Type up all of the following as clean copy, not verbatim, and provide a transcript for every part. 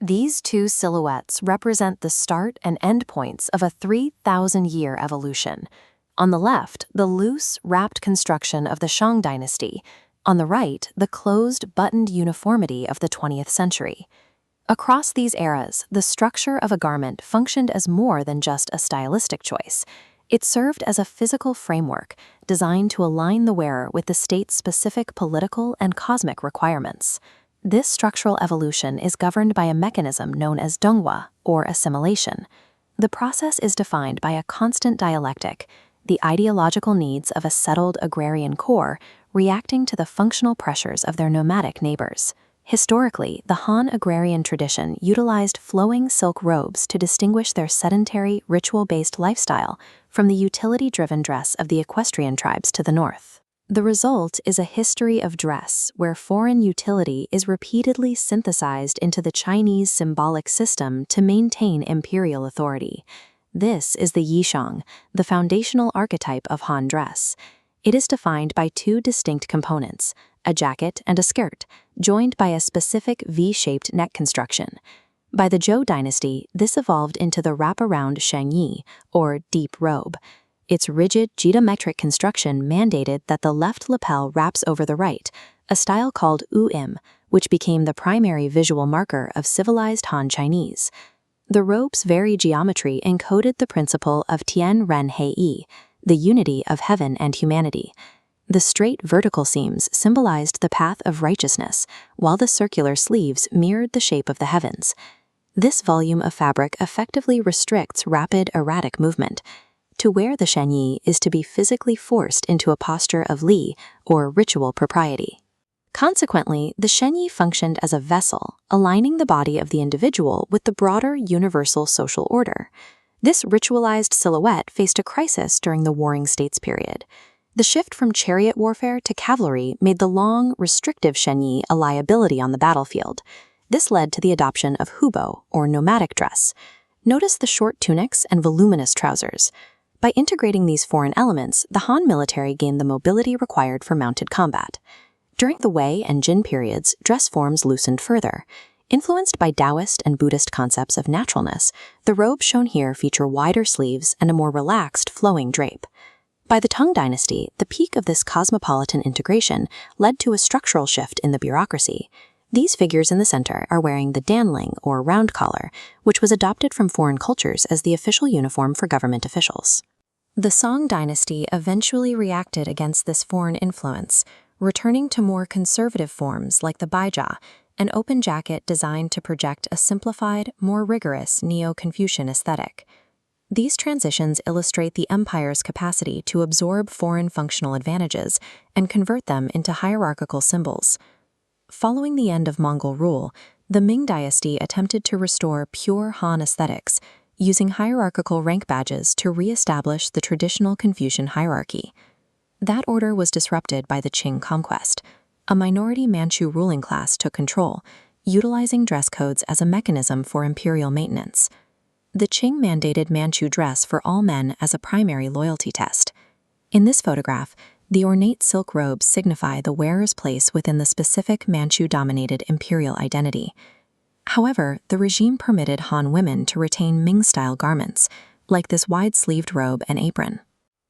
These two silhouettes represent the start and end points of a 3,000-year evolution. On the left, the loose, wrapped construction of the Shang dynasty. On the right, the closed, buttoned uniformity of the 20th century. Across these eras, the structure of a garment functioned as more than just a stylistic choice. It served as a physical framework designed to align the wearer with the state's specific political and cosmic requirements. This structural evolution is governed by a mechanism known as donghua, or assimilation. The process is defined by a constant dialectic, the ideological needs of a settled agrarian core reacting to the functional pressures of their nomadic neighbors. Historically, the Han agrarian tradition utilized flowing silk robes to distinguish their sedentary, ritual-based lifestyle from the utility-driven dress of the equestrian tribes to the north. The result is a history of dress where foreign utility is repeatedly synthesized into the Chinese symbolic system to maintain imperial authority. This is the yishang, the foundational archetype of Han dress. It is defined by two distinct components, a jacket and a skirt, joined by a specific V-shaped neck construction. By the Zhou dynasty, this evolved into the wraparound shangyi, or deep robe. Its rigid geometric construction mandated that the left lapel wraps over the right, a style called uim, which became the primary visual marker of civilized Han Chinese. The robe's very geometry encoded the principle of Tian Ren Hei, the unity of heaven and humanity. The straight vertical seams symbolized the path of righteousness, while the circular sleeves mirrored the shape of the heavens. This volume of fabric effectively restricts rapid, erratic movement. To wear the shangyi is to be physically forced into a posture of li, or ritual propriety. Consequently, the shangyi functioned as a vessel, aligning the body of the individual with the broader universal social order. This ritualized silhouette faced a crisis during the Warring States period. The shift from chariot warfare to cavalry made the long, restrictive shangyi a liability on the battlefield. This led to the adoption of hubo, or nomadic dress. Notice the short tunics and voluminous trousers. By integrating these foreign elements, the Han military gained the mobility required for mounted combat. During the Wei and Jin periods, dress forms loosened further. Influenced by Taoist and Buddhist concepts of naturalness, the robes shown here feature wider sleeves and a more relaxed, flowing drape. By the Tang dynasty, the peak of this cosmopolitan integration led to a structural shift in the bureaucracy. These figures in the center are wearing the danling, or round collar, which was adopted from foreign cultures as the official uniform for government officials. The Song dynasty eventually reacted against this foreign influence, returning to more conservative forms like the baija, an open jacket designed to project a simplified, more rigorous Neo-Confucian aesthetic. These transitions illustrate the empire's capacity to absorb foreign functional advantages and convert them into hierarchical symbols. Following the end of Mongol rule, the Ming dynasty attempted to restore pure Han aesthetics, using hierarchical rank badges to re-establish the traditional Confucian hierarchy. That order was disrupted by the Qing conquest. A minority Manchu ruling class took control, utilizing dress codes as a mechanism for imperial maintenance. The Qing mandated Manchu dress for all men as a primary loyalty test. In this photograph, the ornate silk robes signify the wearer's place within the specific Manchu-dominated imperial identity. However, the regime permitted Han women to retain Ming-style garments, like this wide-sleeved robe and apron.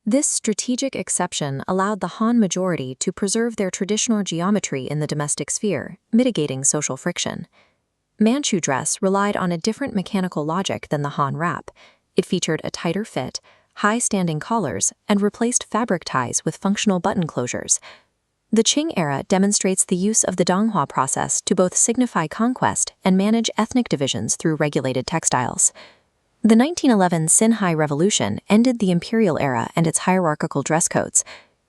This strategic exception allowed the Han majority to preserve their traditional geometry in the domestic sphere, mitigating social friction. Manchu dress relied on a different mechanical logic than the Han wrap. It featured a tighter fit, high-standing collars, and replaced fabric ties with functional button closures. The Qing era demonstrates the use of the donghua process to both signify conquest and manage ethnic divisions through regulated textiles. The 1911 Xinhai Revolution ended the imperial era and its hierarchical dress codes.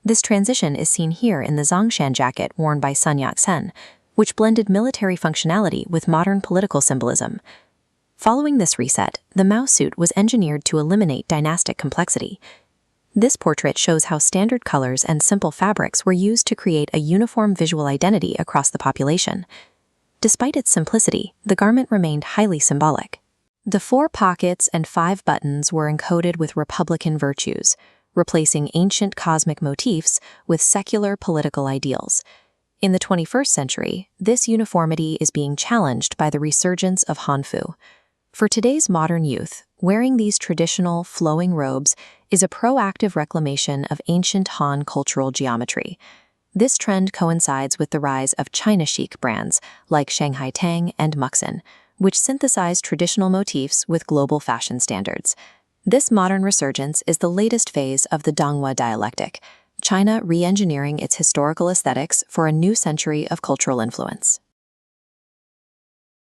This transition is seen here in the Zongshan jacket worn by Sun Yat-sen, which blended military functionality with modern political symbolism. Following this reset, the Mao suit was engineered to eliminate dynastic complexity. This portrait shows how standard colors and simple fabrics were used to create a uniform visual identity across the population. Despite its simplicity, the garment remained highly symbolic. The 4 pockets and 5 buttons were encoded with republican virtues, replacing ancient cosmic motifs with secular political ideals. In the 21st century, this uniformity is being challenged by the resurgence of Hanfu. For today's modern youth, wearing these traditional, flowing robes is a proactive reclamation of ancient Han cultural geometry. This trend coincides with the rise of China chic brands like Shanghai Tang and Muxin, which synthesize traditional motifs with global fashion standards. This modern resurgence is the latest phase of the Donghua dialectic, China re-engineering its historical aesthetics for a new century of cultural influence.